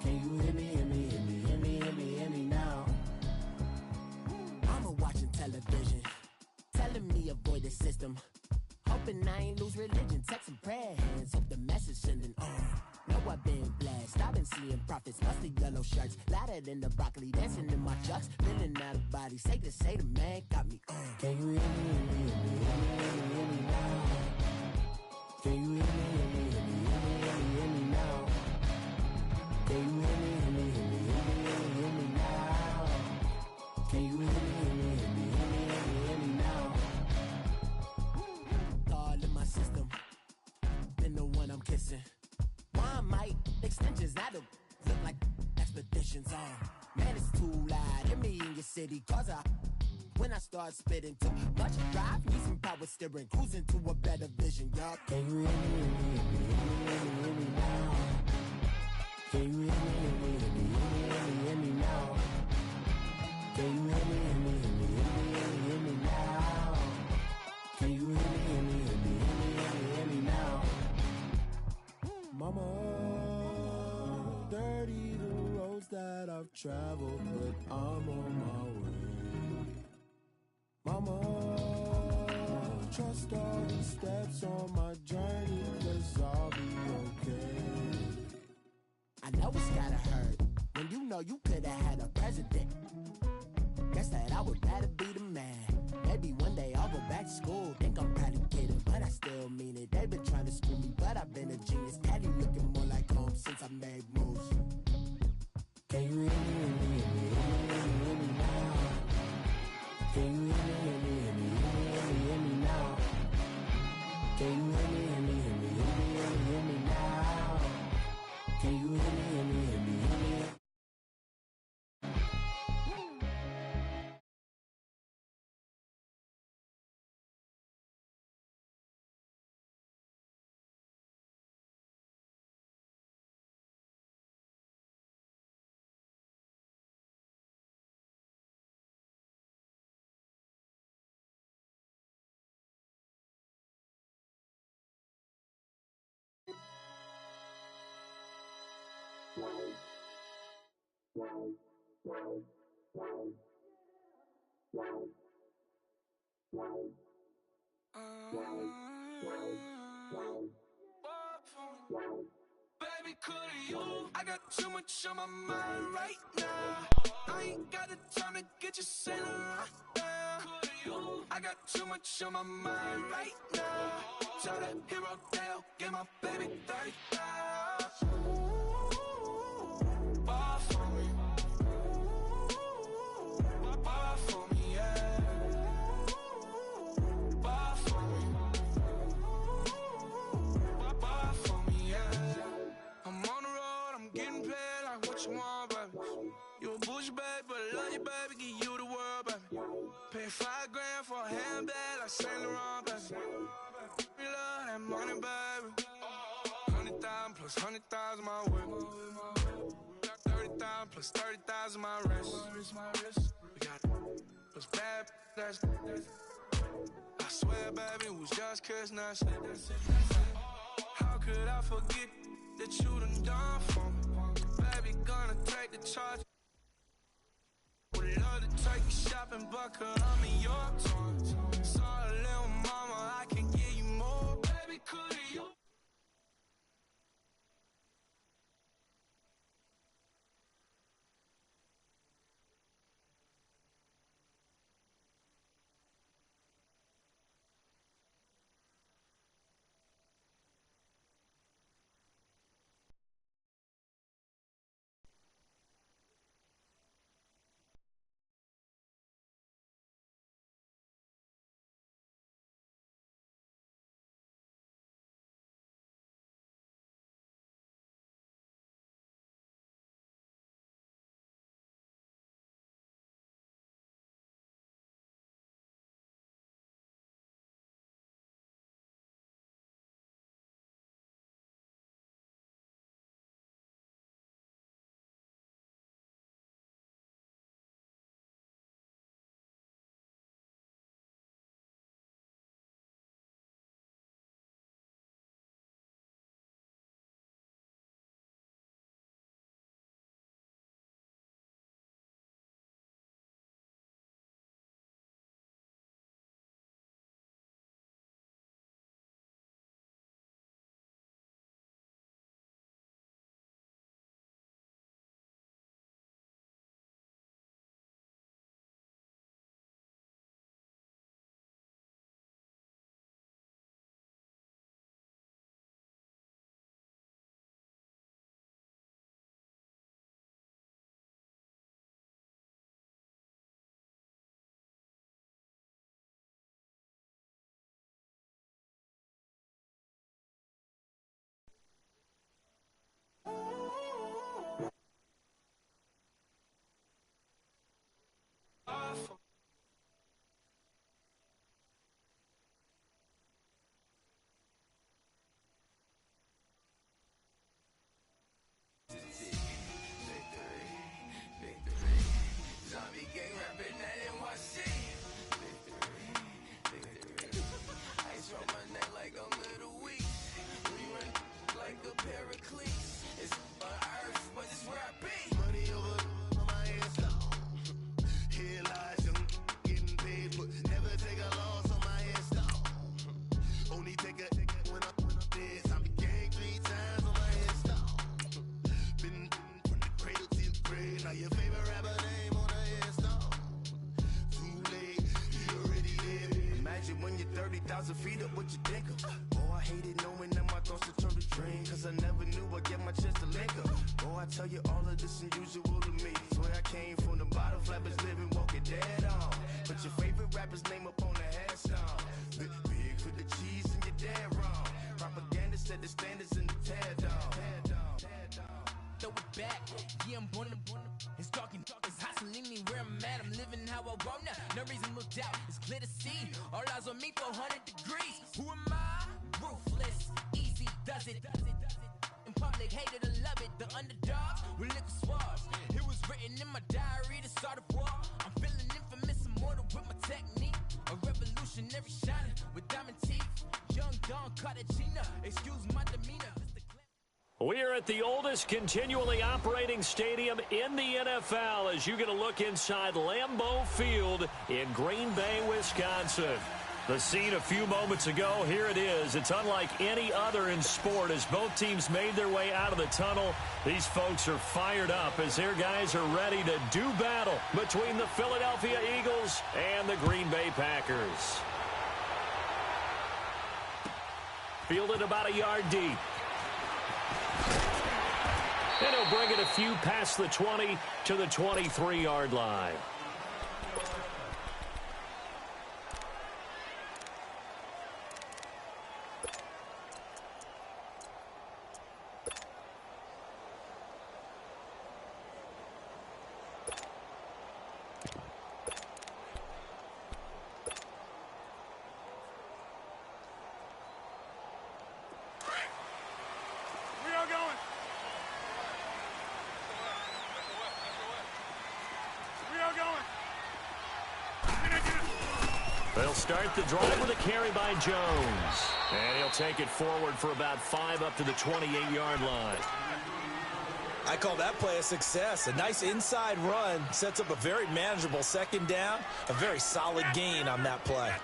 Can you hear me, hear me, hear me, hear me, hear me, hear me now? Mama watching television, telling me avoid the system. Hoping I ain't lose religion, texting prayer hands, hope the message sending on. Know I've been blessed, I've been seeing prophets, mostly yellow shirts, louder than the broccoli, dancing in my chucks, feeling out of body, say the man got me on. Can you hear me, hear me, hear me, hear me, hear me, hear me now? Can you hear me, hear me, hear me, hear me, hear me, hear me now? Can you hear me, hear me, hear me, hear me, hear me, hear me now? Can you hear me, hear me, hear me, hear me, hear me, hear me now? All in my system, been the one I'm kissing. Why might extensions now look like expeditions on? Man, it's too loud. Hear me in your city, cause when I start spitting too much drive, need some power steering, cruising to a better vision, y'all. Can you hear me, hear me, hear me, hear me, hear me, hear me now? Can you hear me, hear me, hear me, hear me, hear me, hear me now? Can you hear me, hear me, hear me, hear me, hear me, hear me now? Can you hear me, hear me, hear me, hear me, hear me, hear me now? Mama, dirty the roads that I've traveled, but I'm on my way. Mama, trust all the steps on my journey, 'cause I'll be okay. I know it's gotta hurt when you know you could've had a president. Guess that I would rather be the man. Maybe one day I'll go back to school. Think I'm probably kidding, but I still mean it. They've been trying to screw me, but I've been a genius. Daddy looking more like home since I made moves. Can you hear me, hear me, hear me, hear me, hear me, hear me now? Can you hear me, hear me, hear me, hear me, hear me, hear me now? Can you hear me, hear me, hear me, hear me, hear me, hear me now? Can you hear me, hear me, hear me, hear me? Baby, could you? I got too much on my mind right now. I ain't got the time to get you sailing right now. Could you? I got too much on my mind right now. Tell that hero Dale, get my baby 30,000. Ball for me. Ball for me, yeah. Ball for me. Ball for me, yeah. I'm on the road, I'm getting paid like what you want, baby. You a bougie, baby, but I love you, baby. Give you the world, baby. Pay $5 grand for a handbag like Saint Laurent, baby. We love that money, baby. 100,000 plus 100,000 my way. 30,000 plus 30,000 my wrist. We got those bad, that's. I swear, baby, it was just kiss, that's it. How could I forget that you done done for me? Baby, gonna take the charge. Would love to take you shopping, but I'm in your toys. Sorry, little mama, I can give you more. Baby, could you? 1,000 feet up, what you think of? Oh, I hated knowing that my thoughts would turn to dream, cause I never knew I'd get my chance to link up. Oh, I tell you all of this unusual to me. Swear I came from the bottom, flappers living, walking dead on. Put your favorite rapper's name up on the headstone. Big for the cheese and you're dead wrong. Propaganda set the standards in the tear down. Throw it back, yeah, I'm on the it's talking, it's hustling me where I'm at. I'm living how I want now. No reason to doubt, it's clear to see. All eyes on me, 400 degrees. Who am I? Ruthless, easy, does it. In public, hated or love it. The underdogs with liquor swabs. It was written in my diary to start a war. I'm feeling infamous, immortal with my technique. A revolutionary shining with diamond teeth. Young Don Cartagena, excuse my demeanor. We're at the oldest continually operating stadium in the NFL as you get a look inside Lambeau Field in Green Bay, Wisconsin. The scene a few moments ago, here it is. It's unlike any other in sport as both teams made their way out of the tunnel. These folks are fired up as their guys are ready to do battle between the Philadelphia Eagles and the Green Bay Packers. Fielded about a yard deep. And he'll bring it a few past the 20 to the 23-yard line. They'll start the drive with a carry by Jones. And he'll take it forward for about 5 up to the 28-yard line. I call that play a success. A nice inside run sets up a very manageable second down. A very solid gain on that play.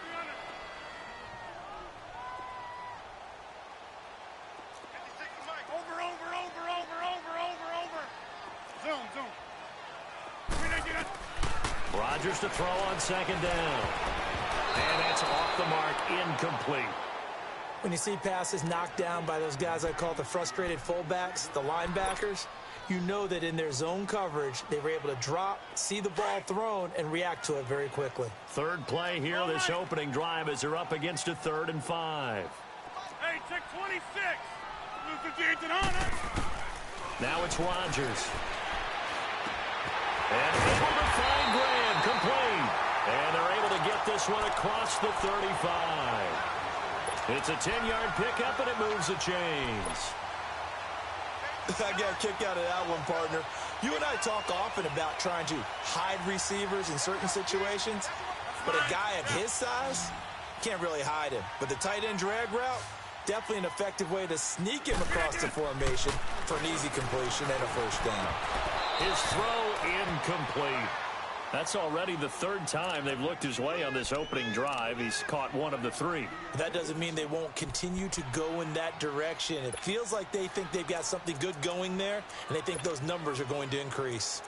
Rodgers to throw on second down. And that's off the mark, incomplete. When you see passes knocked down by those guys I call the frustrated fullbacks, the linebackers, you know that in their zone coverage, they were able to drop, see the ball thrown, and react to it very quickly. Third play here, this opening drive as they're up against a 3rd and 5. Hey, check 26. Now it's Rodgers. And able to find Graham, complete. And they're able to get this one across the 35. It's a 10-yard pickup, and it moves the chains. I got a kick out of that one, partner. You and I talk often about trying to hide receivers in certain situations, but a guy of his size can't really hide him. But the tight end drag route, definitely an effective way to sneak him across the formation for an easy completion and a first down. His throw incomplete. That's already the 3rd time they've looked his way on this opening drive. He's caught 1 of the 3. That doesn't mean they won't continue to go in that direction. It feels like they think they've got something good going there, and they think those numbers are going to increase.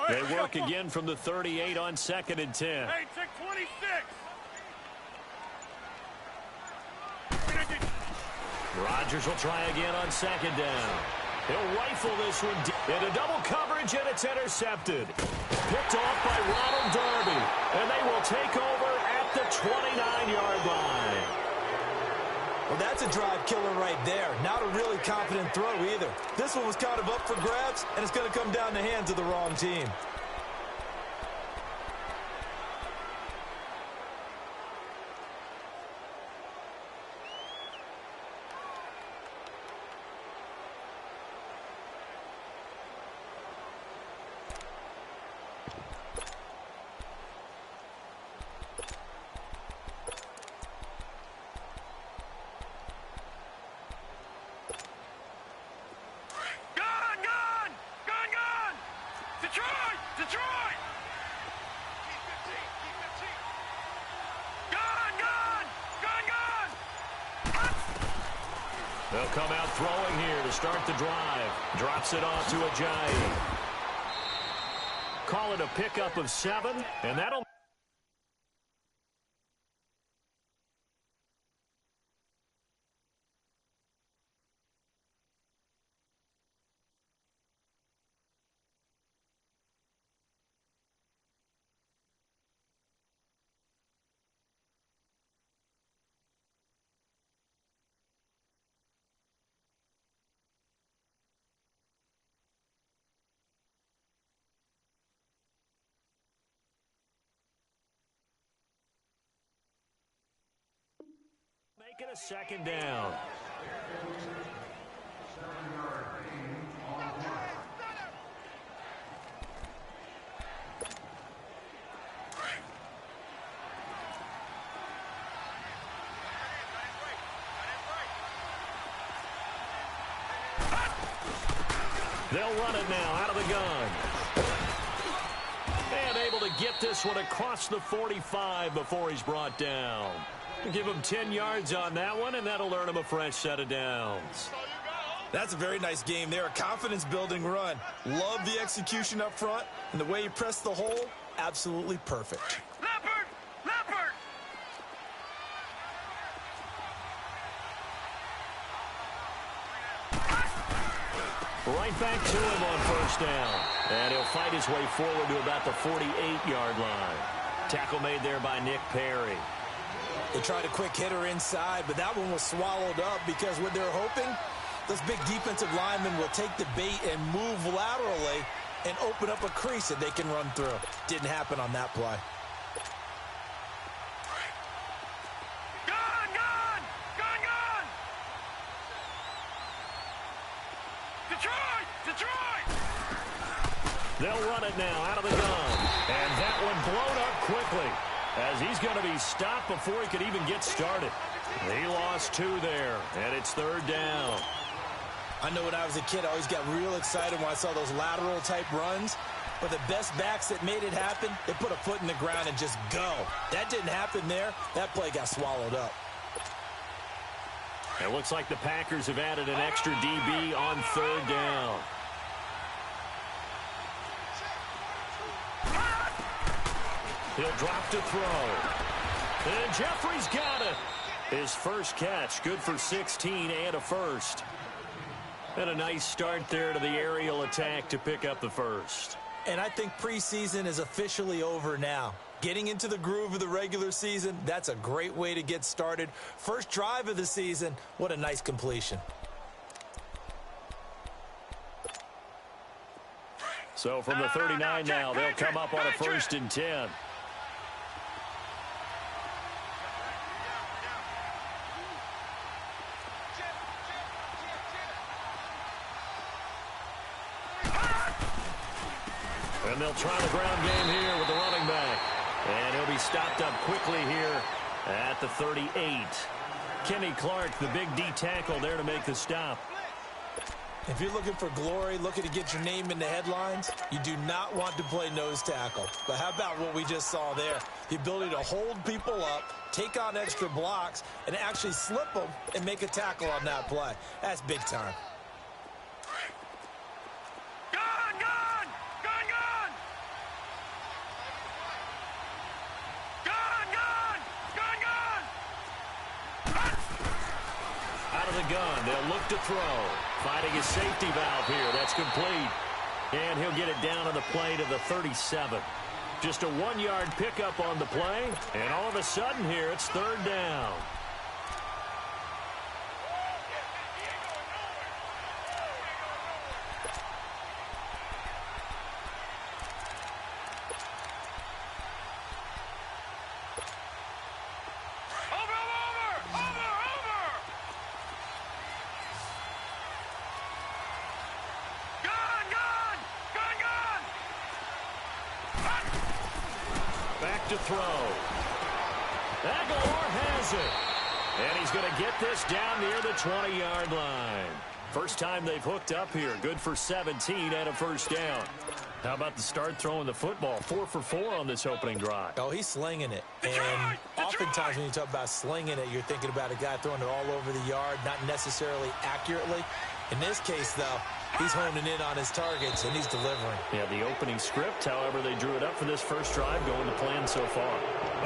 They work again from the 38 on 2nd and 10. Hey, check 26. Rodgers will try again on 2nd down. He'll rifle this one into double coverage, and it's intercepted. Picked off by Ronald Darby, and they will take over at the 29-yard line. Well, that's a drive killer right there. Not a really confident throw either. This one was kind of up for grabs, and it's going to come down the hands of the wrong team. They'll come out throwing here to start the drive. Drops it off to Ajayi. Call it a pickup of 7, and that'll... Make it a second down. They'll run it now out of the gun. And able to get this one across the 45 before he's brought down. Give him 10 yards on that one, and that'll earn him a fresh set of downs. That's a very nice game there. A confidence-building run. Love the execution up front, and the way he pressed the hole, absolutely perfect. Leopard! Leopard! Right back to him on first down. And he'll fight his way forward to about the 48-yard line. Tackle made there by Nick Perry. They tried a quick hitter inside, but that one was swallowed up because what they're hoping, those big defensive linemen will take the bait and move laterally and open up a crease that they can run through. Didn't happen on that play. Gone! Gone! Gone! Gone! Detroit! Detroit! They'll run it now out of the gun. And that one blown up quickly, as he's going to be stopped before he could even get started. He lost 2 there, and it's third down. I know when I was a kid, I always got real excited when I saw those lateral-type runs. But the best backs that made it happen, they put a foot in the ground and just go. That didn't happen there. That play got swallowed up. It looks like the Packers have added an extra DB on third down. He'll drop to throw. And Jeffrey's got it. His first catch, good for 16 and a first. And a nice start there to the aerial attack to pick up the first. And I think preseason is officially over now. Getting into the groove of the regular season, that's a great way to get started. First drive of the season, what a nice completion. So from the 39 now, they'll come up on a 1st and 10. And they'll try the ground game here with the running back. And he'll be stopped up quickly here at the 38. Kenny Clark, the big D tackle there to make the stop. If you're looking for glory, looking to get your name in the headlines, you do not want to play nose tackle. But how about what we just saw there? The ability to hold people up, take on extra blocks, and actually slip them and make a tackle on that play. That's big time. Gun. They'll look to throw. Finding his safety valve here. That's complete. And he'll get it down on the play to the 37. Just a 1-yard pickup on the play. And all of a sudden here, it's third down. To throw. Aguilar has it. And he's going to get this down near the 20-yard line. First time they've hooked up here. Good for 17 and a first down. How about the start throwing the football? 4 for 4 on this opening drive. Oh, he's slinging it. And oftentimes when you talk about slinging it, you're thinking about a guy throwing it all over the yard, not necessarily accurately. In this case, though, he's honing in on his targets, and he's delivering. Yeah, the opening script, however, they drew it up for this first drive, going to plan so far.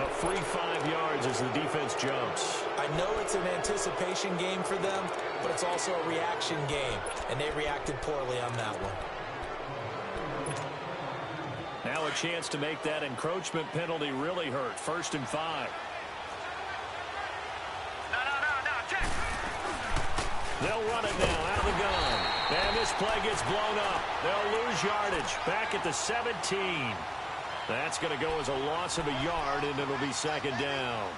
A free 5 yards as the defense jumps. I know it's an anticipation game for them, but it's also a reaction game, and they reacted poorly on that one. Now a chance to make that encroachment penalty really hurt. 1st and 5. No, check. They'll run it now out of the gun. And this play gets blown up. They'll lose yardage back at the 17. That's going to go as a loss of a yard, and it'll be 2nd down.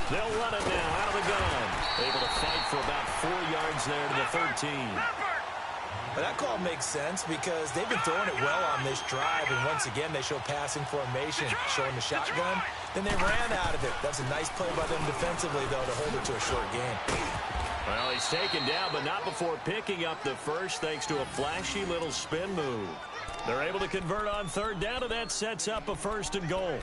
They'll run it now out of the gun. Able to fight for about 4 yards there to the 13. But that call makes sense because they've been throwing it well on this drive, and once again they show passing formation, showing the shotgun. Then they ran out of it. That's a nice play by them defensively, though, to hold it to a short gain. Well, he's taken down, but not before picking up the first thanks to a flashy little spin move. They're able to convert on 3rd down, and that sets up a 1st and goal.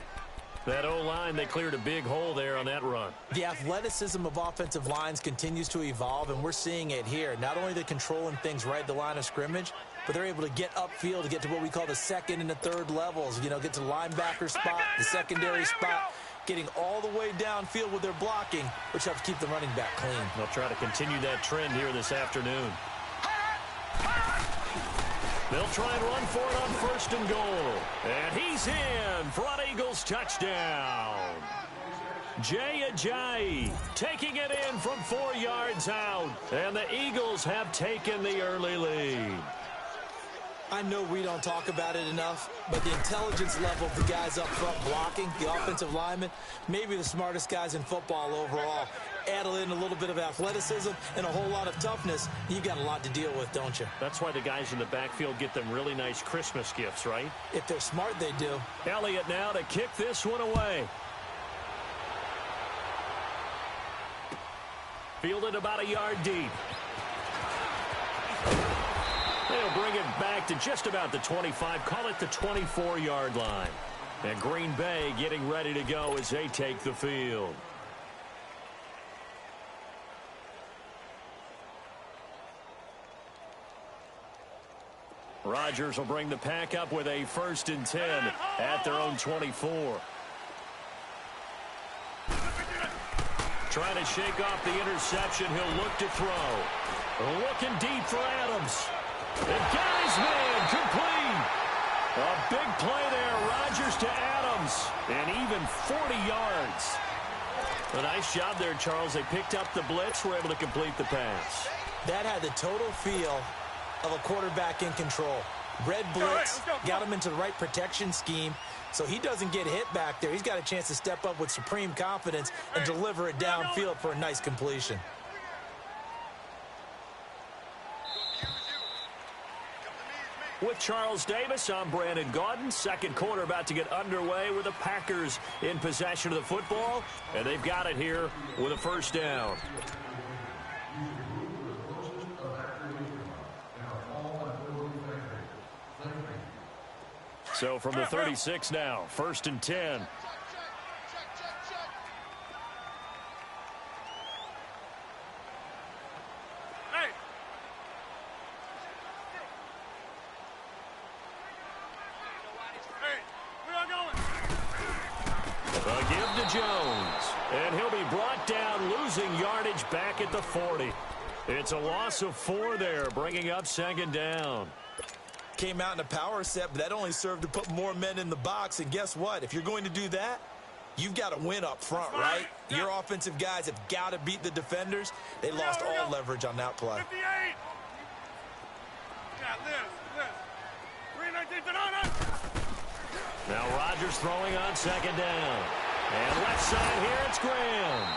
That O-line, they cleared a big hole there on that run. The athleticism of offensive lines continues to evolve, and we're seeing it here. Not only are they controlling things right at the line of scrimmage, but they're able to get upfield to get to what we call the 2nd and the 3rd levels. You know, get to the linebacker spot, the secondary spot, getting all the way downfield with their blocking, which helps keep the running back clean. They'll try to continue that trend here this afternoon. They'll try and run for it on 1st and goal. And he's in. Front Eagles touchdown. Jay Ajayi taking it in from 4 yards out. And the Eagles have taken the early lead. I know we don't talk about it enough, but the intelligence level of the guys up front blocking, the offensive linemen, maybe the smartest guys in football overall. Add in a little bit of athleticism and a whole lot of toughness, you've got a lot to deal with, don't you? That's why the guys in the backfield get them really nice Christmas gifts, right? If they're smart, they do. Elliott now to kick this one away. Fielded about a yard deep. They'll bring it back to just about the 25, call it the 24-yard line. And Green Bay getting ready to go as they take the field. Rodgers will bring the pack up with a 1st and 10 at their own 24. Trying to shake off the interception. He'll look to throw. Looking deep for Adams. And got his man complete. A big play there. Rodgers to Adams. And even 40 yards. A nice job there, Charles. They picked up the blitz, were able to complete the pass. That had the total feel of a quarterback in control. Red blitz, got him into the right protection scheme, so he doesn't get hit back there. He's got a chance to step up with supreme confidence and deliver it downfield for a nice completion. With Charles Davis, I'm Brandon Gaudin. 2nd quarter about to get underway with the Packers in possession of the football, and they've got it here with a 1st down. So from the 36 now, 1st and 10. Hey. Hey, we are going. A give to Jones. And he'll be brought down, losing yardage back at the 40. It's a loss of 4 there, bringing up 2nd down. Came out in a power set, but that only served to put more men in the box. And guess what? If you're going to do that, you've got to win up front, right? Your offensive guys have got to beat the defenders. They lost all leverage on that play. 58. Yeah, Liz. 319 Donana. Now Rodgers throwing on 2nd down. And left side here, it's Graham.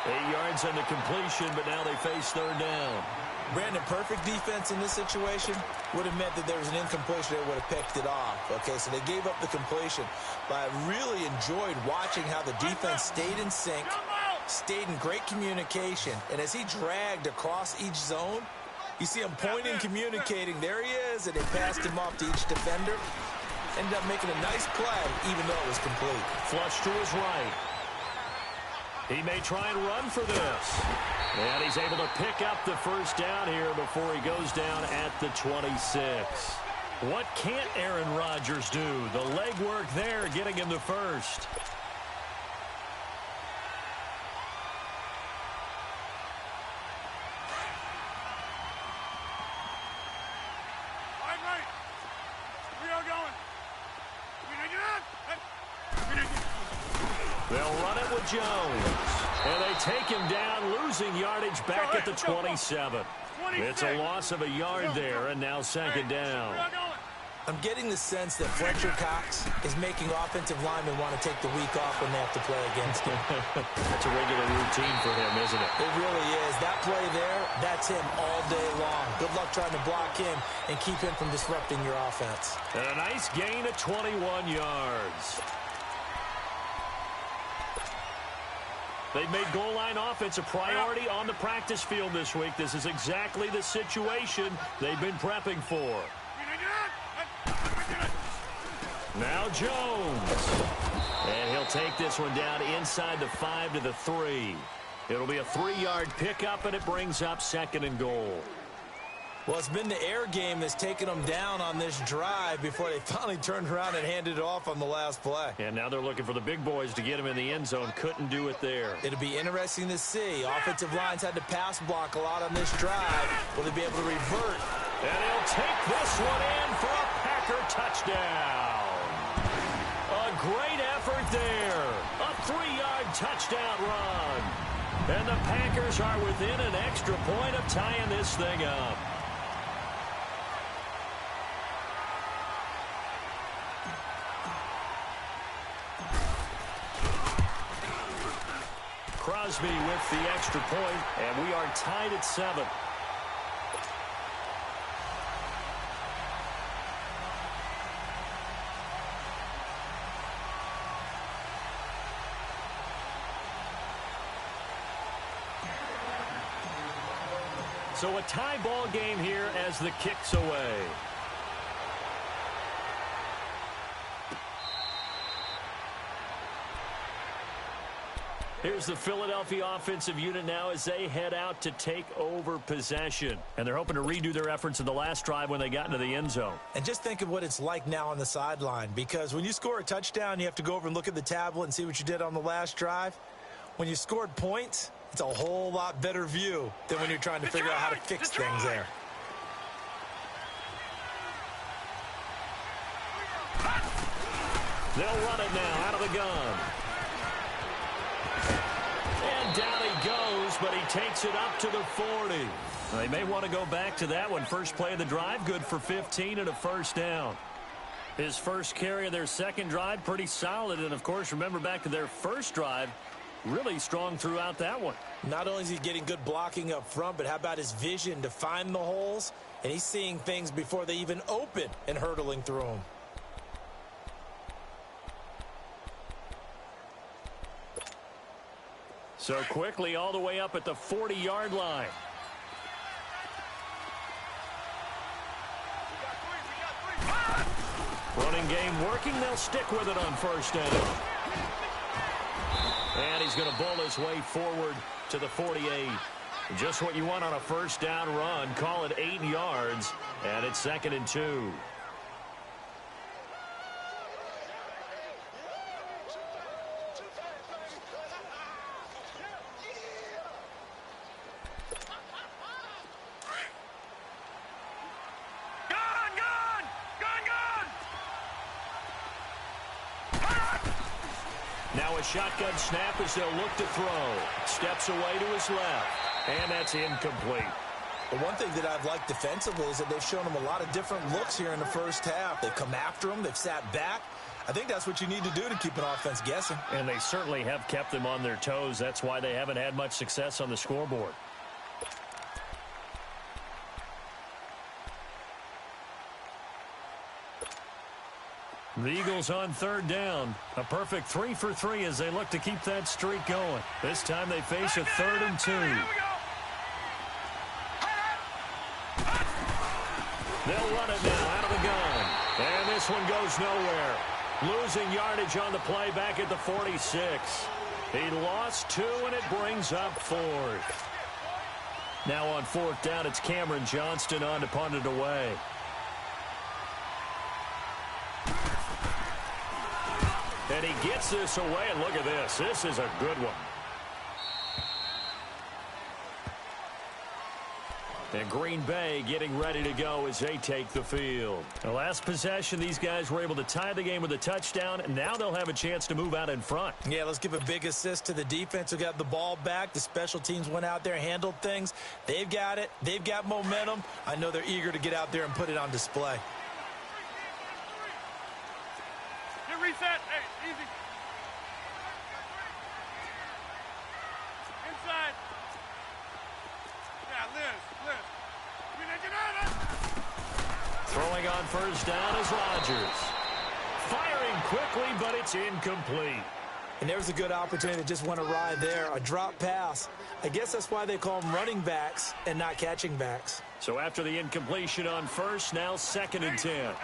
8 yards on the completion, but now they face third down. Brandon, perfect defense in this situation would have meant that there was an incompletion. They would have picked it off. Okay, so they gave up the completion. But I really enjoyed watching how the defense stayed in sync, stayed in great communication. And as he dragged across each zone, you see him pointing, communicating. There he is, and they passed him off to each defender. Ended up making a nice play, even though it was complete. Flush to his right. He may try and run for this. And he's able to pick up the first down here before he goes down at the 26. What can't Aaron Rodgers do? The legwork there getting him the first. They'll run it with Jones. And they take him down, losing yardage back at the 27. It's a loss of a yard there, and now second down. I'm getting the sense that Fletcher Cox is making offensive linemen want to take the week off when they have to play against him. That's a regular routine for him, isn't it? It really is. That play there, that's him all day long. Good luck trying to block him and keep him from disrupting your offense. And a nice gain of 21 yards. They've made goal line offense a priority on the practice field this week. This is exactly the situation they've been prepping for. Now Jones. And he'll take this one down inside the 5 to the 3. It'll be a 3-yard pickup, and it brings up second and goal. Well, it's been the air game that's taken them down on this drive before they finally turned around and handed it off on the last play. And now they're looking for the big boys to get him in the end zone. Couldn't do it there. It'll be interesting to see. Offensive lines had to pass block a lot on this drive. Will they be able to revert? And he'll take this one in for a Packer touchdown. A great effort there. A 3-yard touchdown run. And the Packers are within an extra point of tying this thing up. Crosby with the extra point, and we are tied at 7. So a tie ball game here as the kick's away. Here's the Philadelphia offensive unit now as they head out to take over possession. And they're hoping to redo their efforts in the last drive when they got into the end zone. And just think of what it's like now on the sideline, because when you score a touchdown, you have to go over and look at the tablet and see what you did on the last drive. When you scored points, it's a whole lot better view than when you're trying to figure out how to fix things there. They'll run it now out of the gun. And down he goes, but he takes it up to the 40. They may want to go back to that one. First play of the drive, good for 15 and a first down. His first carry of their second drive, pretty solid. And, of course, remember back to their first drive, really strong throughout that one. Not only is he getting good blocking up front, but how about his vision to find the holes? And he's seeing things before they even open and hurtling through them. So quickly all the way up at the 40-yard line. Running game working. They'll stick with it on first down. And he's going to bull his way forward to the 48. Just what you want on a first down run. Call it 8 yards. And it's 2nd and 2. Now a shotgun snap as they'll look to throw. Steps away to his left. And that's incomplete. The one thing that I've liked defensively is that they've shown them a lot of different looks here in the first half. They've come after them. They've sat back. I think that's what you need to do to keep an offense guessing. And they certainly have kept them on their toes. That's why they haven't had much success on the scoreboard. The Eagles on third down. A perfect 3 for 3 as they look to keep that streak going. This time they face a 3rd and 2. They'll run it now out of the gun. And this one goes nowhere. Losing yardage on the play back at the 46. He lost 2, and it brings up 4th. Now on 4th down, it's Cameron Johnston on to punt it away. And he gets this away, and look at this. This is a good one. And Green Bay getting ready to go as they take the field. The last possession, these guys were able to tie the game with a touchdown, and now they'll have a chance to move out in front. Yeah, let's give a big assist to the defense who got the ball back. The special teams went out there, handled things. They've got it. They've got momentum. I know they're eager to get out there and put it on display. Get reset. Hey, easy. Inside. Yeah, Liz. Throwing on first down is Rodgers. Firing quickly, but it's incomplete. And there's a good opportunity that just went awry there. A drop pass. I guess that's why they call them running backs and not catching backs. So after the incompletion on first, now 2nd and 10. Lex.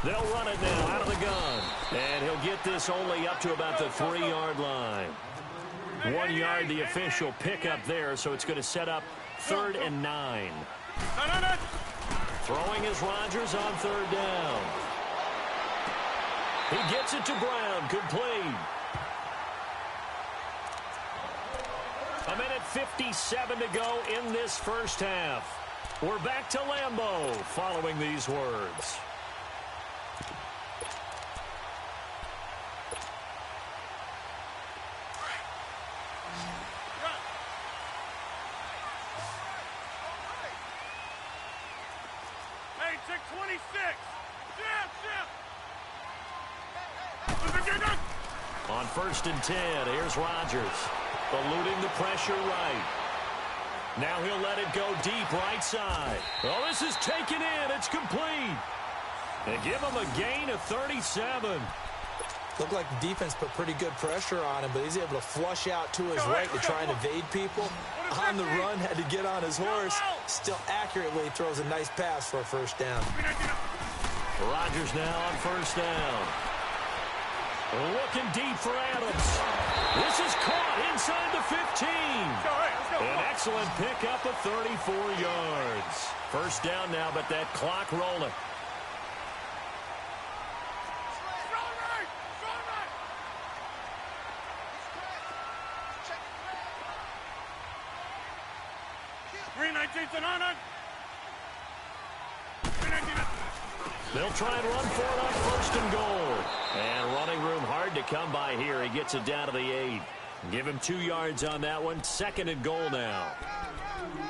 They'll run it now out of the gun. And he'll get this only up to about the 3-yard line. 1 yard, the official pickup there, so it's going to set up 3rd and 9. Throwing is Rodgers on 3rd down. He gets it to Brown, complete. 1:57 to go in this first half. We're back to Lambeau following these words. On 1st and 10, here's Rodgers. Eluding the pressure right. Now he'll let it go deep right side. Oh, this is taken in. It's complete. They give him a gain of 37. Looked like the defense put pretty good pressure on him, but he's able to flush out to his right to try and evade people. On the run, had to get on his horse. Still accurately throws a nice pass for a first down. Rodgers now on first down. Looking deep for Adams. This is caught inside the 15. An excellent pickup of 34 yards. First down now, but that clock rolling. They'll try and run for it on 1st and goal. And running room hard to come by here. He gets it down to the 8. Give him 2 yards on that one. 2nd and goal now.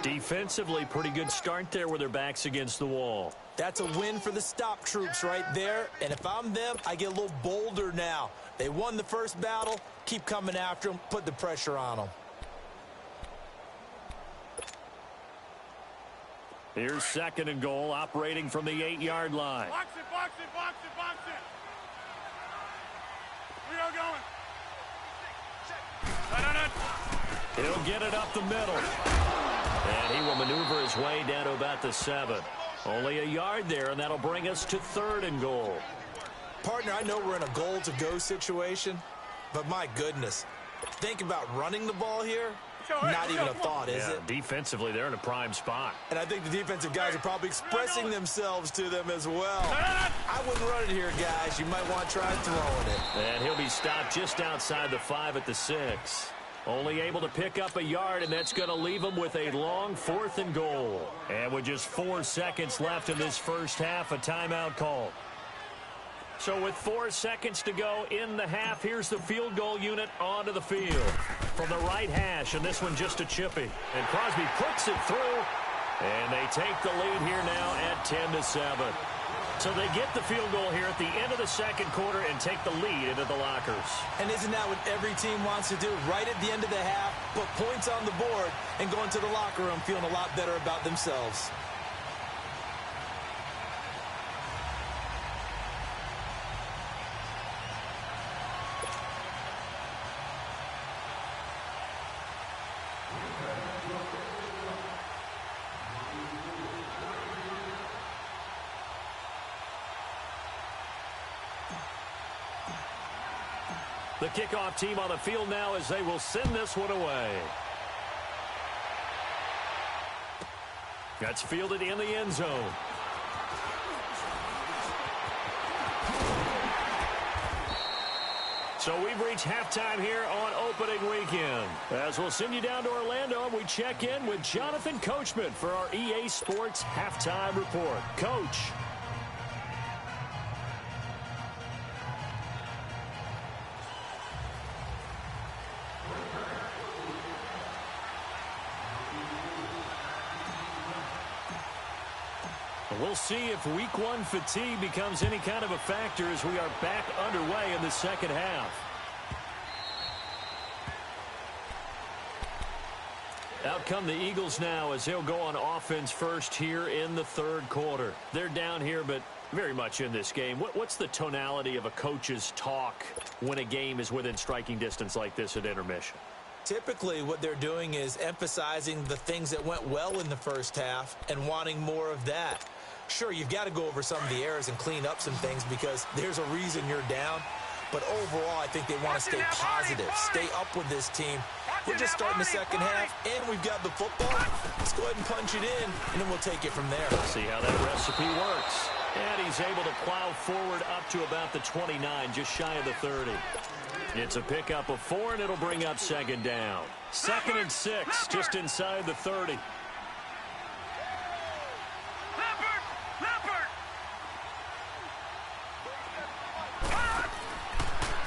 Defensively, pretty good start there with their backs against the wall. That's a win for the stop troops right there. And if I'm them, I get a little bolder now. They won the first battle. Keep coming after them. Put the pressure on them. Here's 2nd and goal, operating from the 8-yard line. Box it. We are going. He'll get it up the middle. And he will maneuver his way down to about the 7. Only a yard there, and that'll bring us to 3rd and goal. Partner, I know we're in a goal-to-go situation, but my goodness. Think about running the ball here. Not even a thought, is it? Defensively, they're in a prime spot. And I think the defensive guys are probably expressing themselves to them as well. I wouldn't run it here, guys. You might want to try throwing it. And he'll be stopped just outside the 5 at the 6. Only able to pick up a yard, and that's going to leave him with a long 4th and goal. And with just 4 seconds left in this first half, a timeout call. So with 4 seconds to go in the half, here's the field goal unit onto the field. From the right hash, and this one just a chippy. And Crosby puts it through, and they take the lead here now at 10-7. So they get the field goal here at the end of the second quarter and take the lead into the lockers. And isn't that what every team wants to do? Right at the end of the half, put points on the board, and go into the locker room feeling a lot better about themselves. The kickoff team on the field now as they will send this one away. That's fielded in the end zone. So we've reached halftime here on opening weekend. As we'll send you down to Orlando, and we check in with Jonathan Coachman for our EA Sports Halftime Report. Coach. We'll see if week one fatigue becomes any kind of a factor as we are back underway in the second half. Out come the Eagles now as they'll go on offense first here in the third quarter. They're down here, but very much in this game. What's the tonality of a coach's talk when a game is within striking distance like this at intermission? Typically, what they're doing is emphasizing the things that went well in the first half and wanting more of that. Sure, you've got to go over some of the errors and clean up some things because there's a reason you're down. But overall, I think they want to stay positive, stay up with this team. We're just starting the second half, and we've got the football. Let's go ahead and punch it in, and then we'll take it from there. See how that recipe works. And he's able to plow forward up to about the 29, just shy of the 30. It's a pickup of 4, and it'll bring up second down. 2nd and 6, just inside the 30.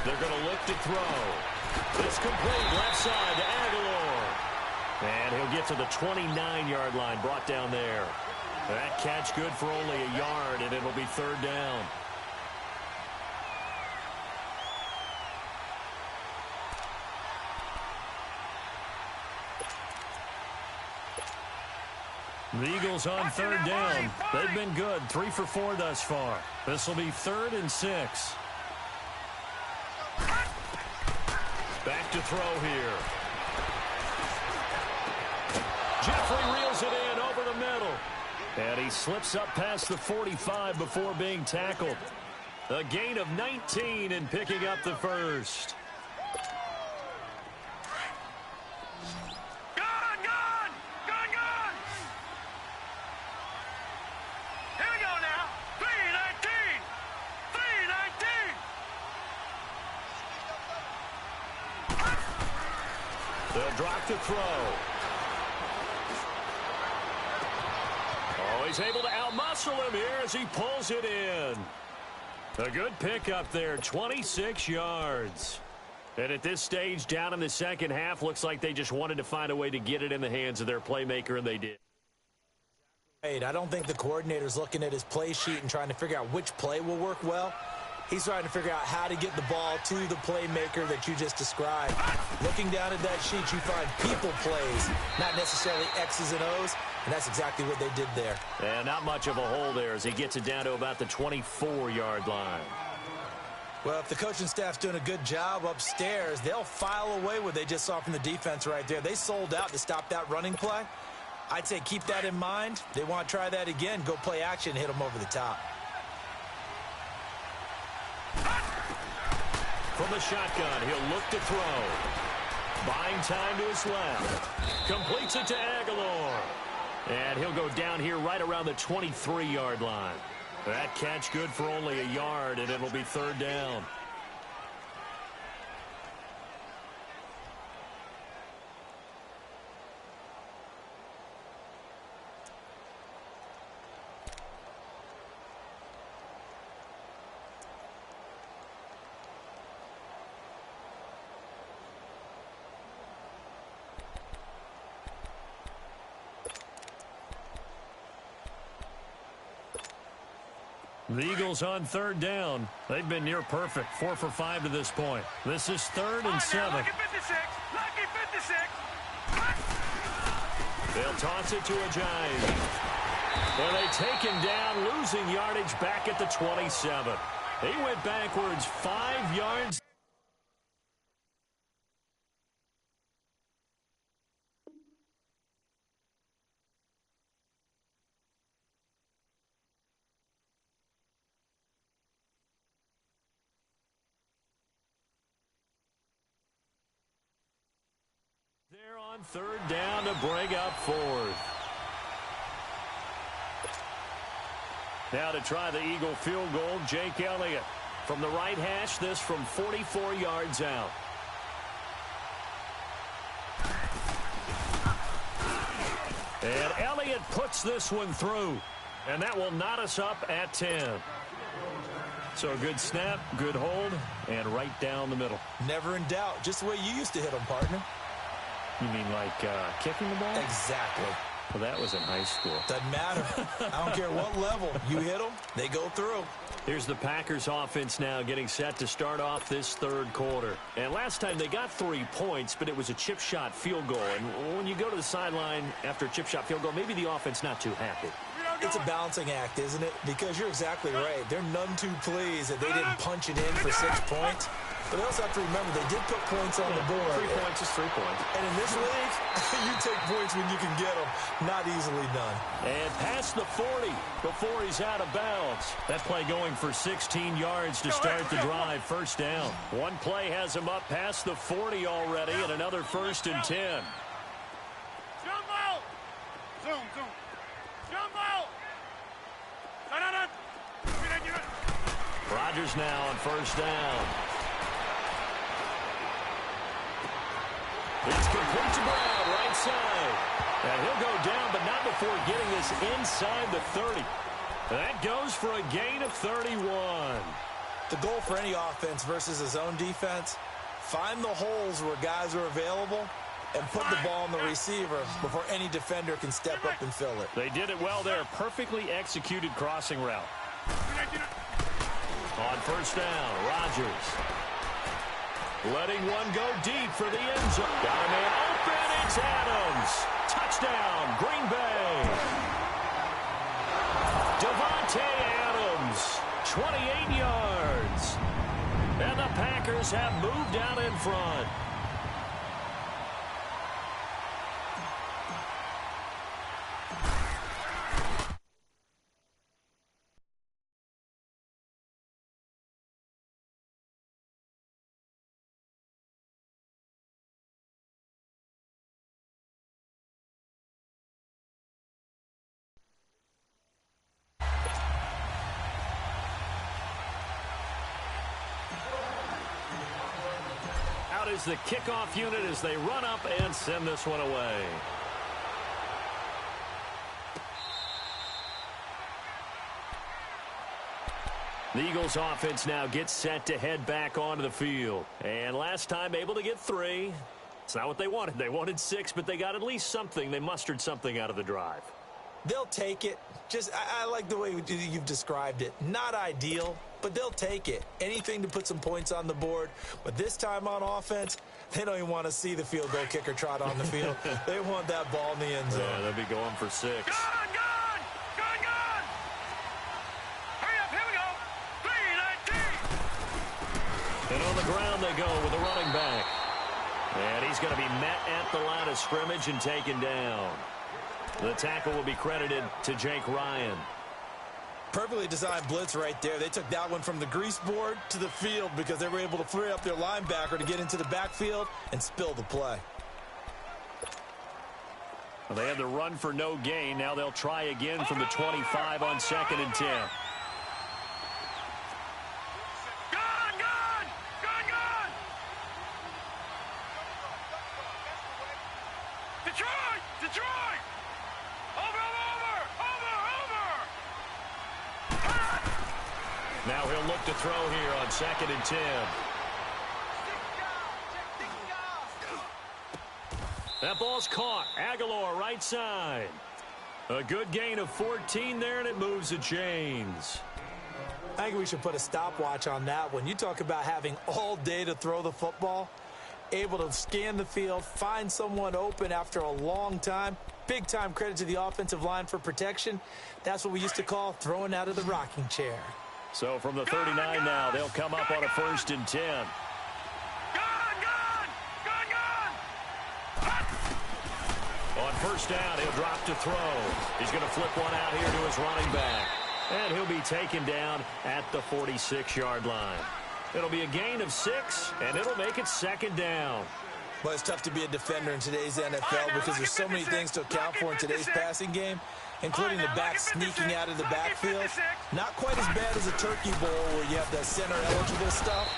They're going to look to throw. It's complete left side to Aguilar. And he'll get to the 29-yard line, brought down there. That catch good for only a yard, and it'll be third down. The Eagles on third down. They've been good, 3 for 4 thus far. This will be 3rd and 6. Back to throw here. Jeffrey reels it in over the middle. And he slips up past the 45 before being tackled. A gain of 19 and picking up the first. They'll drop to throw. Oh, he's able to outmuscle him here as he pulls it in. A good pickup there, 26 yards. And at this stage, down in the second half, looks like they just wanted to find a way to get it in the hands of their playmaker, and they did. I don't think the coordinator's looking at his play sheet and trying to figure out which play will work well. He's trying to figure out how to get the ball to the playmaker that you just described. Looking down at that sheet, you find people plays, not necessarily X's and O's, and that's exactly what they did there. And not much of a hole there as he gets it down to about the 24-yard line. Well, if the coaching staff's doing a good job upstairs, they'll file away what they just saw from the defense right there. They sold out to stop that running play. I'd say keep that in mind. They want to try that again, go play action, hit them over the top. From the shotgun, he'll look to throw. Buying time to his left. Completes it to Aguilar. And he'll go down here right around the 23-yard line. That catch good for only a yard, and it'll be third down. The Eagles on third down. They've been near perfect, 4 for 5 to this point. This is 3rd and 7. Lucky 56. Lucky 56. They'll toss it to a Giant. Well, they take him down, losing yardage back at the 27. He went backwards 5 yards. They're on third down to bring up 4th. Now to try the Eagle field goal, Jake Elliott. From the right hash, this from 44 yards out. And Elliott puts this one through. And that will knot us up at 10. So good snap, good hold, and right down the middle. Never in doubt. Just the way you used to hit them, partner. You mean like kicking the ball? Exactly. Well, that was in high school. Doesn't matter. I don't care what level. You hit them, they go through. Here's the Packers offense now getting set to start off this third quarter. And last time they got 3 points, but it was a chip shot field goal. And when you go to the sideline after a chip shot field goal, maybe the offense not too happy. It's a balancing act, isn't it? Because you're exactly right. They're none too pleased that they didn't punch it in for 6 points. But they also have to remember they did put points on the board. 3 points is 3 points. And in this league, you take points when you can get them. Not easily done. And past the 40 before he's out of bounds. That play going for 16 yards to start the drive. First down. One play has him up past the 40 already, and another 1st and 10. Jump out. Zoom, zoom. Jump out. Rodgers now on first down. It's complete to Brown, right side. And he'll go down, but not before getting this inside the 30. That goes for a gain of 31. The goal for any offense versus his own defense, find the holes where guys are available and put the ball on the receiver before any defender can step up and fill it. They did it well there. Perfectly executed crossing route. On first down, Rodgers. Letting one go deep for the end zone. Got a man open. It's Adams. Touchdown, Green Bay. Devontae Adams, 28 yards. And the Packers have moved out in front. Is the kickoff unit as they run up and send this one away. The Eagles offense now gets set to head back onto the field. And last time able to get 3. It's not what they wanted. They wanted 6, but they got at least something. They mustered something out of the drive. They'll take it. I like the way you've described it. Not ideal, but they'll take it. Anything to put some points on the board. But this time on offense, they don't even want to see the field goal kicker trot on the field. They want that ball in the end zone. Yeah, they'll be going for 6. Gone! Hurry up, here we go. 3-19. And on the ground they go with a running back. And he's going to be met at the line of scrimmage and taken down. The tackle will be credited to Jake Ryan. Perfectly designed blitz right there. They took that one from the grease board to the field because they were able to free up their linebacker to get into the backfield and spill the play. Well, they had the run for no gain. Now they'll try again from the 25 on 2nd and 10. Detroit! Over! Now he'll look to throw here on 2nd and 10. That ball's caught. Aguilar right side. A good gain of 14 there, and it moves the chains. I think we should put a stopwatch on that one. You talk about having all day to throw the football, able to scan the field, find someone open after a long time. Big time credit to the offensive line for protection. That's what we used to call throwing out of the rocking chair. So from the 39 now, they'll come up on a 1st and 10. On 1st down, he'll drop to throw. He's going to flip one out here to his running back. And he'll be taken down at the 46-yard line. It'll be a gain of 6, and it'll make it 2nd down. Well, it's tough to be a defender in today's NFL because there's so many things to account for in today's passing game, including the back sneaking out of the backfield. Not quite as bad as a turkey bowl where you have that center-eligible stuff,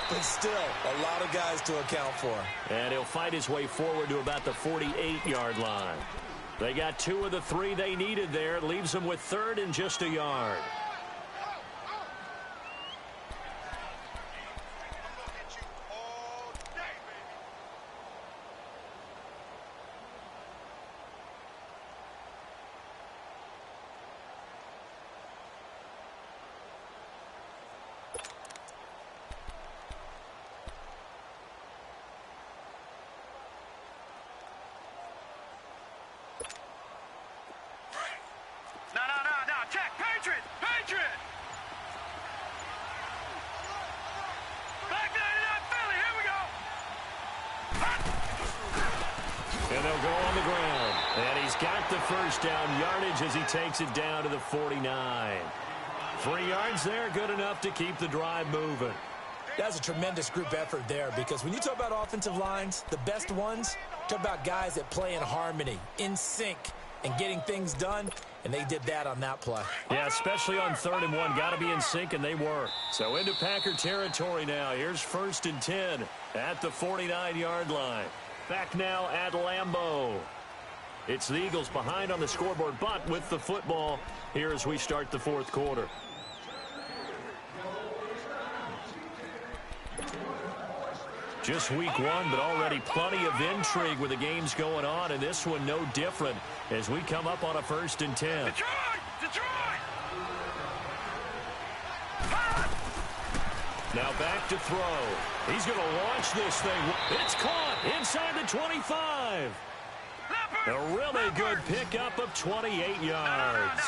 but still a lot of guys to account for. And he'll fight his way forward to about the 48-yard line. They got 2 of the 3 they needed there. It leaves them with 3rd and just a yard. No, check, Patriot! Back there, Philly, here we go! And they'll go on the ground. And he's got the 1st down yardage as he takes it down to the 49. 3 yards there, good enough to keep the drive moving. That's a tremendous group effort there because when you talk about offensive lines, the best ones, talk about guys that play in harmony, in sync, and getting things done, and they did that on that play. Yeah, especially on 3rd and 1. Got to be in sync, and they were. So into Packer territory now. Here's 1st and 10 at the 49-yard line. Back now at Lambeau. It's the Eagles behind on the scoreboard, but with the football here as we start the 4th quarter. Just week 1, but already plenty of intrigue with the games going on, and this one no different as we come up on a 1st and 10. Detroit! Now back to throw. He's going to launch this thing. It's caught inside the 25. A really good pickup of 28 yards.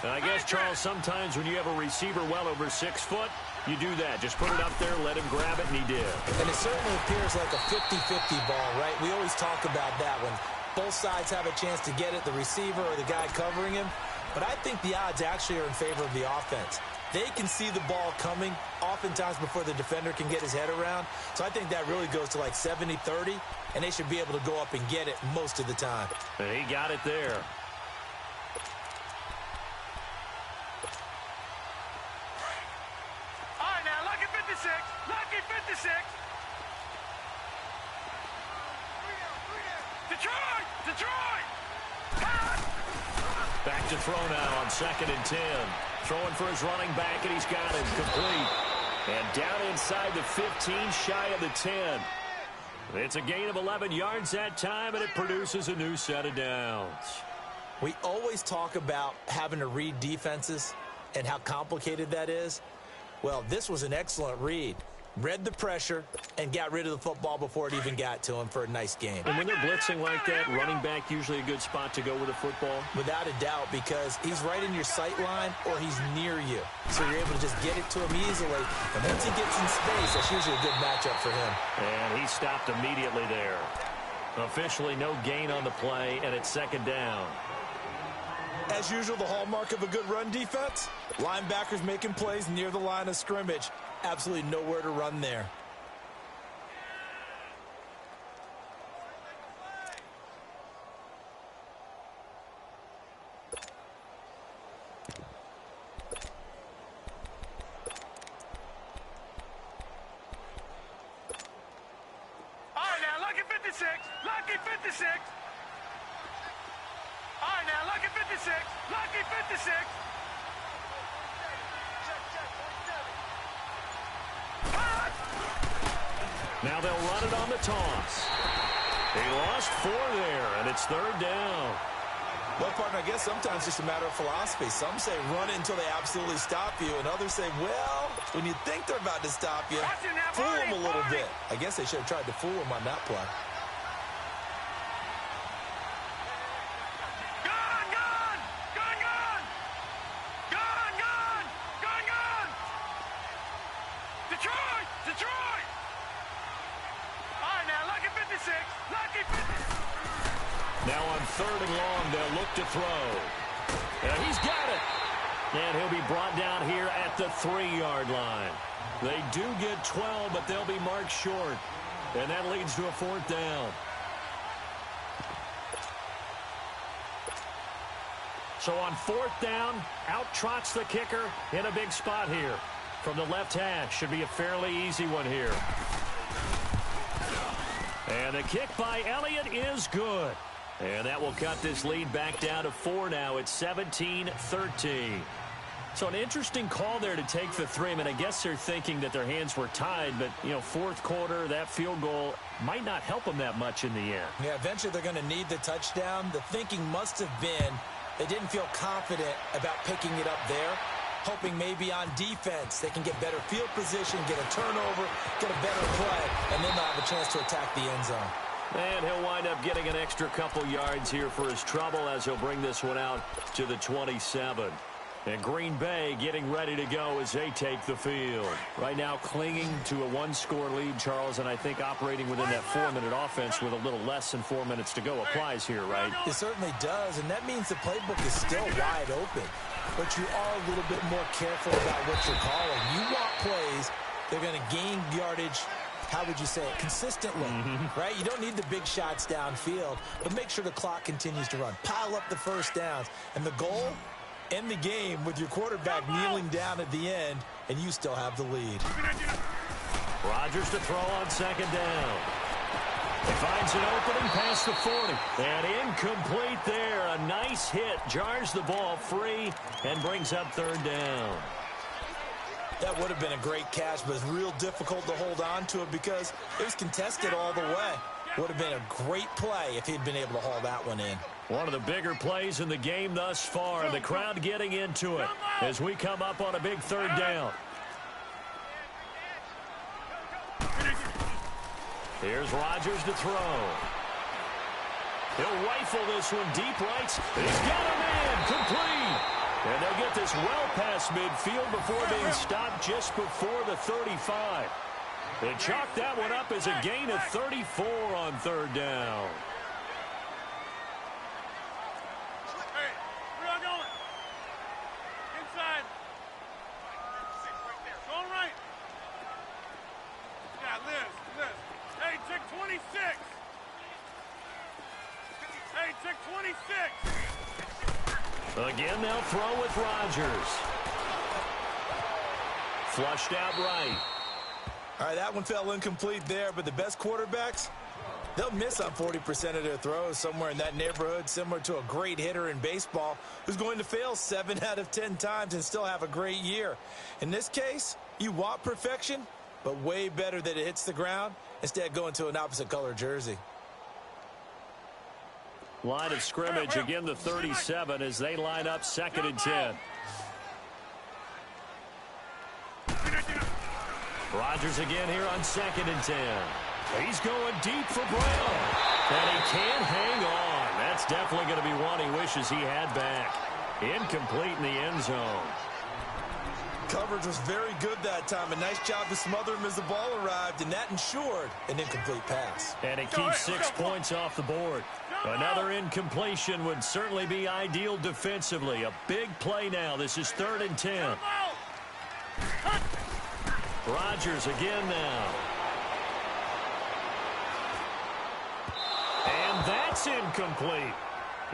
And I guess, Charles, sometimes when you have a receiver well over 6 foot, you do that. Just put it up there, let him grab it, and he did. And it certainly appears like a 50-50 ball, right? We always talk about that when both sides have a chance to get it, the receiver or the guy covering him. But I think the odds actually are in favor of the offense. They can see the ball coming oftentimes before the defender can get his head around. So I think that really goes to like 70-30, and they should be able to go up and get it most of the time. And he got it there. All right, now, lucky 56. Lucky 56. Detroit! Back to throw now on 2nd and 10. Throwing for his running back, and he's got it complete. And down inside the 15, shy of the 10. It's a gain of 11 yards that time, and it produces a new set of downs. We always talk about having to read defenses and how complicated that is. Well, this was an excellent read. Read the pressure and got rid of the football before it even got to him for a nice game. And when they're blitzing like that, running back usually a good spot to go with the football? Without a doubt, because he's right in your sight line or he's near you. So you're able to just get it to him easily. And once he gets in space, that's usually a good matchup for him. And he stopped immediately there. Officially no gain on the play, and it's 2nd down. As usual, the hallmark of a good run defense, linebackers making plays near the line of scrimmage. Absolutely nowhere to run there. All right, now, lucky 56. Lucky 56. All right, now, lucky 56. Lucky 56. Now they'll run it on the toss. He lost 4 there, and it's 3rd down. Well, partner, I guess sometimes it's just a matter of philosophy. Some say run it until they absolutely stop you, and others say, well, when you think they're about to stop you, fool them a little bit. I guess they should have tried to fool him on that play. Detroit! All right, now, lucky 56. Lucky 56. Now on 3rd and long, they'll look to throw. And he's got it. And he'll be brought down here at the 3-yard line. They do get 12, but they'll be marked short. And that leads to a 4th down. So on 4th down, out trots the kicker in a big spot here. From the left hash, should be a fairly easy one here. And the kick by Elliott is good. And that will cut this lead back down to 4 now. It's 17-13. So an interesting call there to take the 3. I mean, I guess they're thinking that their hands were tied, but, you know, 4th quarter, that field goal might not help them that much in the end. Yeah, eventually they're going to need the touchdown. The thinking must have been they didn't feel confident about picking it up there, hoping maybe on defense they can get better field position, get a turnover, get a better play, and then they'll have a chance to attack the end zone. And he'll wind up getting an extra couple yards here for his trouble as he'll bring this one out to the 27. And Green Bay getting ready to go as they take the field. Right now clinging to a 1-score lead, Charles, and I think operating within that 4-minute offense with a little less than 4 minutes to go applies here, right? It certainly does, and that means the playbook is still wide open. But you are a little bit more careful about what you're calling. You want plays they're going to gain yardage, how would you say it, consistently, right? You don't need the big shots downfield, but make sure the clock continues to run. Pile up the first downs. And the goal, end the game with your quarterback kneeling down at the end, and you still have the lead. Rodgers to throw on 2nd down. He finds an opening past the 40. And incomplete there. A nice hit. Jars the ball free and brings up 3rd down. That would have been a great catch, but it's real difficult to hold on to it because it was contested all the way. Would have been a great play if he'd been able to haul that one in. One of the bigger plays in the game thus far. The crowd getting into it as we come up on a big 3rd down. Here's Rodgers to throw. He'll rifle this one deep right. He's got a man complete. And they'll get this well past midfield before being stopped just before the 35. They chalk that one up as a gain of 34 on 3rd down. Hey, where y'all going? Inside. Going right. Yeah, Liz. Hey, check 26. Hey, check 26. Again, they'll throw with Rodgers. Flushed out right. All right, that one fell incomplete there, but the best quarterbacks, they'll miss on 40% of their throws, somewhere in that neighborhood, similar to a great hitter in baseball who's going to fail 7 out of 10 times and still have a great year. In this case, you want perfection, but way better that it hits the ground instead of going to an opposite color jersey. Line of scrimmage, again the 37 as they line up 2nd and 10. Rodgers again here on 2nd and 10. He's going deep for Brown. And he can't hang on. That's definitely going to be one he wishes he had back. Incomplete in the end zone. Coverage was very good that time. A nice job to smother him as the ball arrived, and that ensured an incomplete pass. And it keeps 6 points off the board. Another incompletion would certainly be ideal defensively. A big play now. This is 3rd and 10. Rodgers again now. And that's incomplete.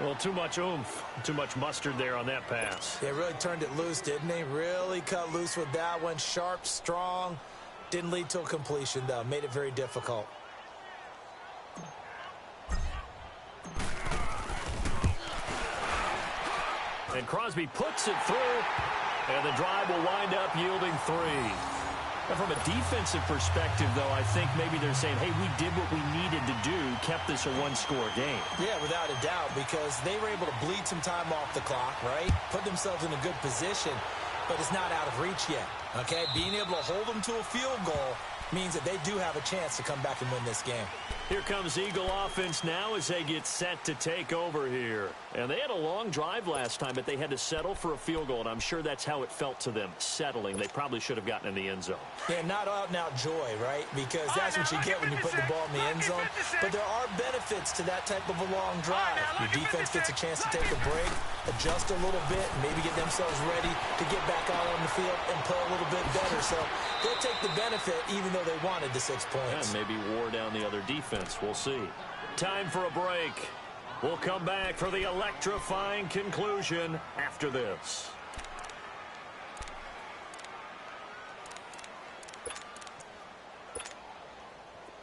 Well, too much oomph, too much mustard there on that pass. They really turned it loose, didn't they? Really cut loose with that one. Sharp, strong. Didn't lead to a completion, though. Made it very difficult. And Crosby puts it through, and the drive will wind up yielding 3. And from a defensive perspective, though, I think maybe they're saying, hey, we did what we needed to do, kept the this a one-score game. Yeah, without a doubt, because they were able to bleed some time off the clock, right? Put themselves in a good position, but it's not out of reach yet, okay? Being able to hold them to a field goal means that they do have a chance to come back and win this game. Here comes Eagle offense now as they get set to take over here. And they had a long drive last time, but they had to settle for a field goal, and I'm sure that's how it felt to them, settling. They probably should have gotten in the end zone. Yeah, not out-and-out joy, right? Because that's what you get when you put the ball in the end zone. But there are benefits to that type of a long drive. Your defense gets a chance to take a break, adjust a little bit, and maybe get themselves ready to get back out on the field and play a little bit better. So they'll take the benefit even though they wanted the 6 points. And maybe wore down the other defense. We'll see. Time for a break. We'll come back for the electrifying conclusion after this.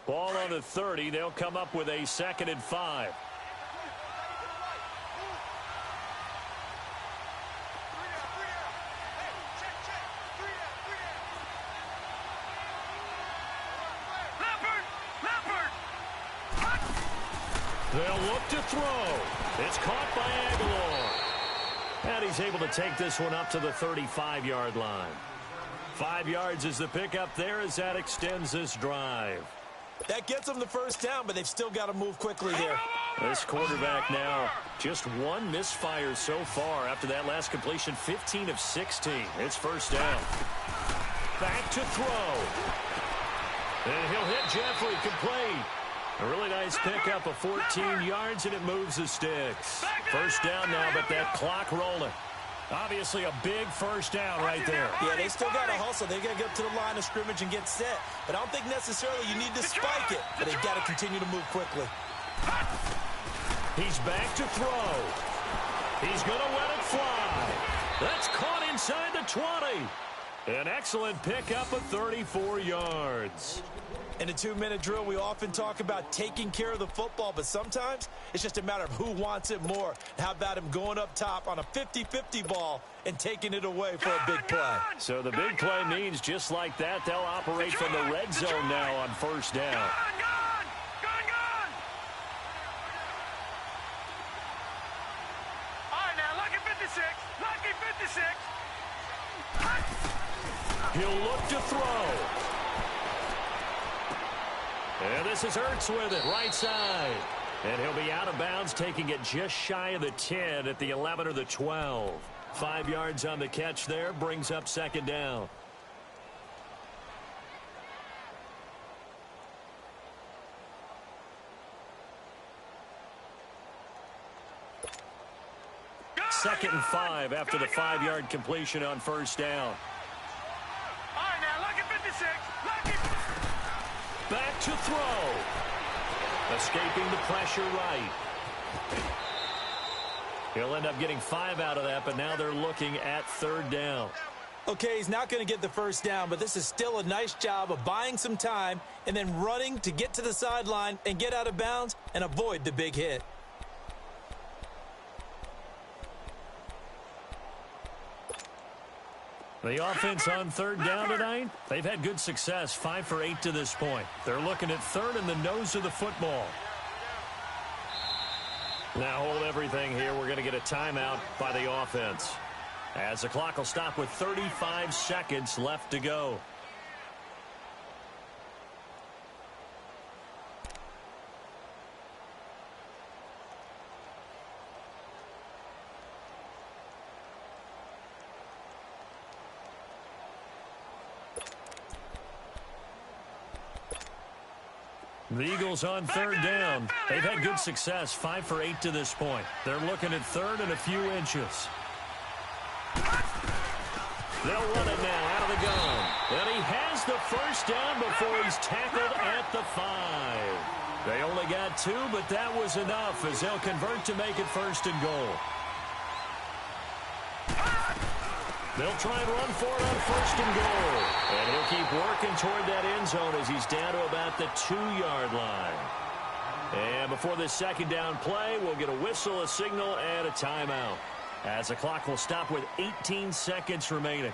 Ball on the 30. They'll come up with a 2nd and 5. They'll look to throw. It's caught by Aguilar. And he's able to take this one up to the 35-yard line. 5 yards is the pickup there as that extends this drive. That gets them the first down, but they've still got to move quickly here. This quarterback now, just one misfire so far after that last completion, 15 of 16. It's first down. Back to throw. And he'll hit Jeffrey, complete. A really nice pickup of 14 yards, and it moves the sticks. First down now, but that clock rolling. Obviously a big first down right there. Yeah, they still got to hustle. They got to get to the line of scrimmage and get set. But I don't think necessarily you need to spike it, but they've got to continue to move quickly. He's back to throw. He's going to let it fly. That's caught inside the 20. An excellent pickup of 34 yards. In a 2-minute drill, we often talk about taking care of the football, but sometimes it's just a matter of who wants it more. How about him going up top on a 50-50 ball and taking it away for a big play? So the big play means just like that, they'll operate from the red zone now on first down. Gone! All right, now, lucky 56. Lucky 56. He'll look to throw. And this is Ertz with it, right side. And he'll be out of bounds, taking it just shy of the 10 at the 11 or the 12. 5 yards on the catch there, brings up second down. Second and 5 after the 5-yard completion on first down. All right, now, lucky 56. Lucky. Back to throw. Escaping the pressure right. He'll end up getting 5 out of that, but now they're looking at third down. Okay, he's not going to get the first down, but this is still a nice job of buying some time and then running to get to the sideline and get out of bounds and avoid the big hit. The offense on third down tonight, they've had good success, 5 for 8 to this point. They're looking at third in the nose of the football. Now hold everything here. We're going to get a timeout by the offense, as the clock will stop with 35 seconds left to go. The Eagles on third down. They've had good success, 5 for 8 to this point. They're looking at third and a few inches. They'll run it now out of the gun. And he has the first down before he's tackled at the 5. They only got 2, but that was enough as they'll convert to make it first and goal. They'll try and run for it on first and goal. And he'll keep working toward that end zone as he's down to about the 2-yard line. And before this second down play, we'll get a whistle, a signal, and a timeout, as the clock will stop with 18 seconds remaining.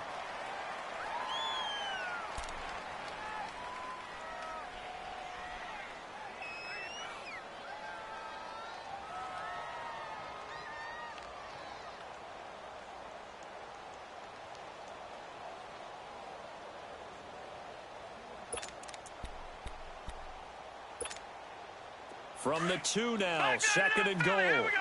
From the 2 now, 2nd and goal. Here we go.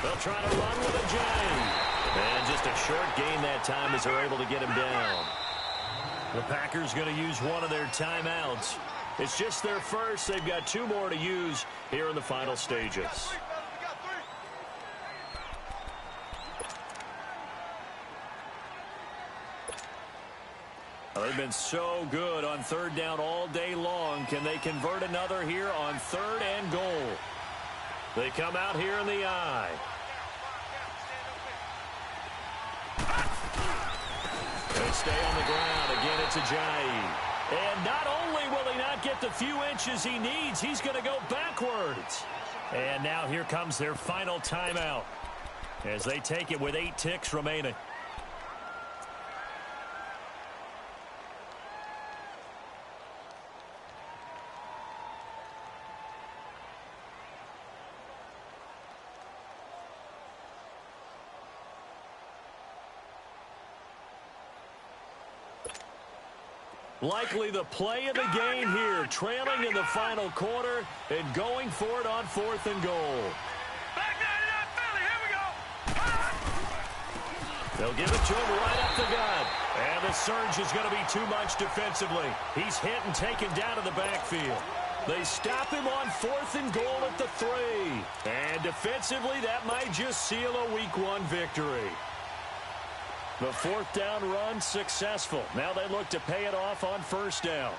They'll try to run with a J. And just a short gain that time as they're able to get him down. The Packers going to use one of their timeouts. It's just their first. They've got 2 more to use here in the final stages. They've been so good on 3rd down all day long. Can they convert another here on 3rd and goal? They come out here in the I. They stay on the ground. Again, it's Ajayi. And not only will he not get the few inches he needs, he's going to go backwards. And now here comes their final timeout as they take it with 8 ticks remaining. Likely the play of the game here, trailing in the final quarter and going for it on 4th and goal. Back 99 Philly, here we go. They'll give it to him right up the gut. And the surge is going to be too much defensively. He's hit and taken down to the backfield. They stop him on 4th and goal at the 3. And defensively, that might just seal a Week 1 victory. The 4th down run successful. Now they look to pay it off on 1st down.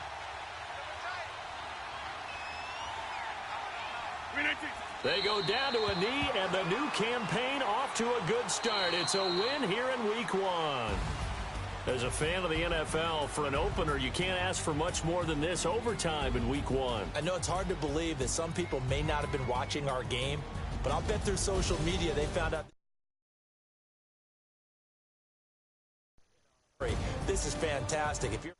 They go down to a knee, and the new campaign off to a good start. It's a win here in Week 1. As a fan of the NFL, for an opener, you can't ask for much more than this overtime in Week 1. I know it's hard to believe that some people may not have been watching our game, but I'll bet through social media they found out. This is fantastic. If you're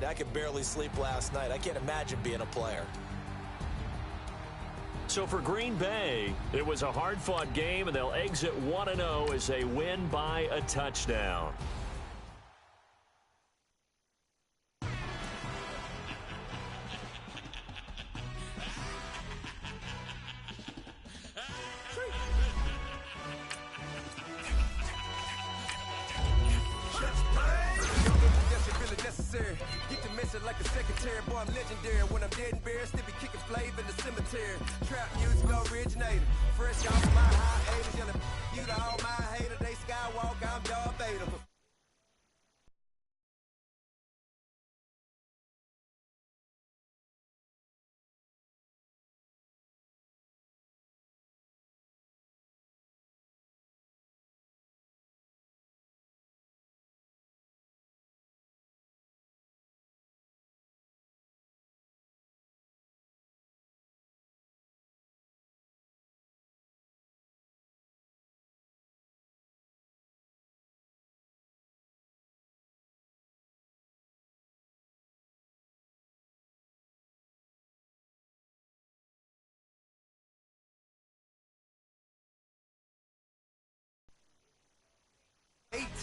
I could barely sleep last night. I can't imagine being a player. So for Green Bay, it was a hard-fought game, and they'll exit 1-0 as they win by a touchdown. Get the message like a secretary, boy, I'm legendary. When I'm dead and buried, still be kicking flavor in the cemetery. Trap music originator, fresh off my hiatus. Yelling, you to all my haters, they skywalk, I'm Darth Vader.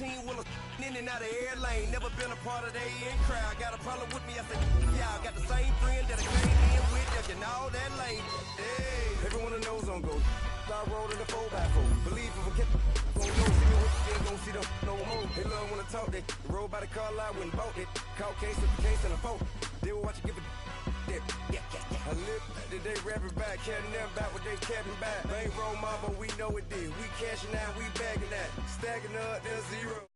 With a in and out of air lane, never been a part of the in crowd. Got a problem with me, I said, y'all got the same friend that I came in with, that you know that lane. Hey, everyone knows on go. I rolled in the 4x4. Believe if I kept gon' go see me with you, ain't gon' see them no more. They love when I talk, they roll by the car lot when bought it. Call case with the case and a phone. They will watch you give a yeah. I live that they rapping back, caring them back what they capping back. Ain't roll my, but we know it did. We cashing out, we bagging that. Stacking up, there's zero.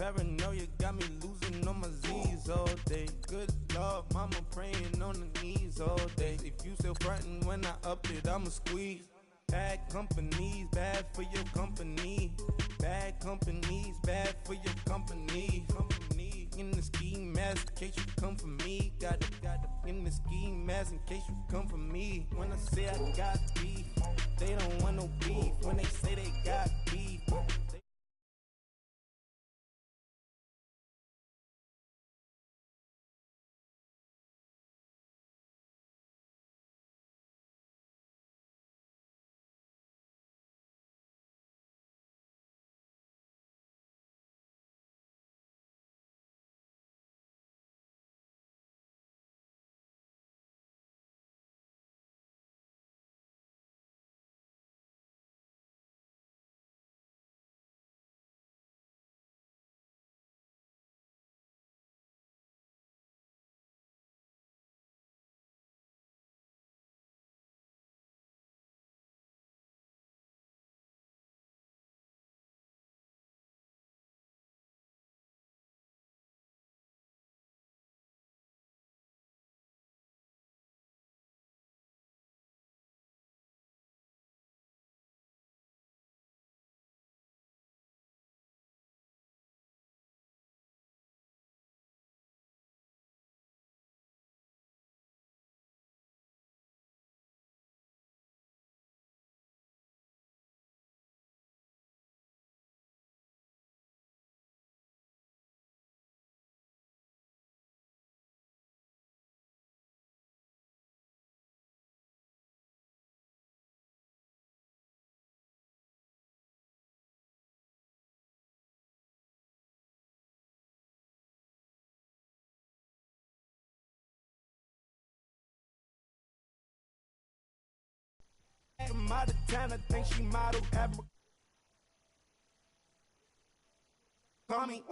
Paranoia got me losing on my Z's all day. Good Lord, mama praying on the knees all day. If you still frontin' when I up it, I'ma squeeze. Bad companies, bad for your company. Bad companies, bad for your company. Company in the ski mask, in case you come for me. Got it in the ski mask, in case you come for me. When I say I got beef, they don't want no beef. When they say they got beef, from out of town, I think she model Call me.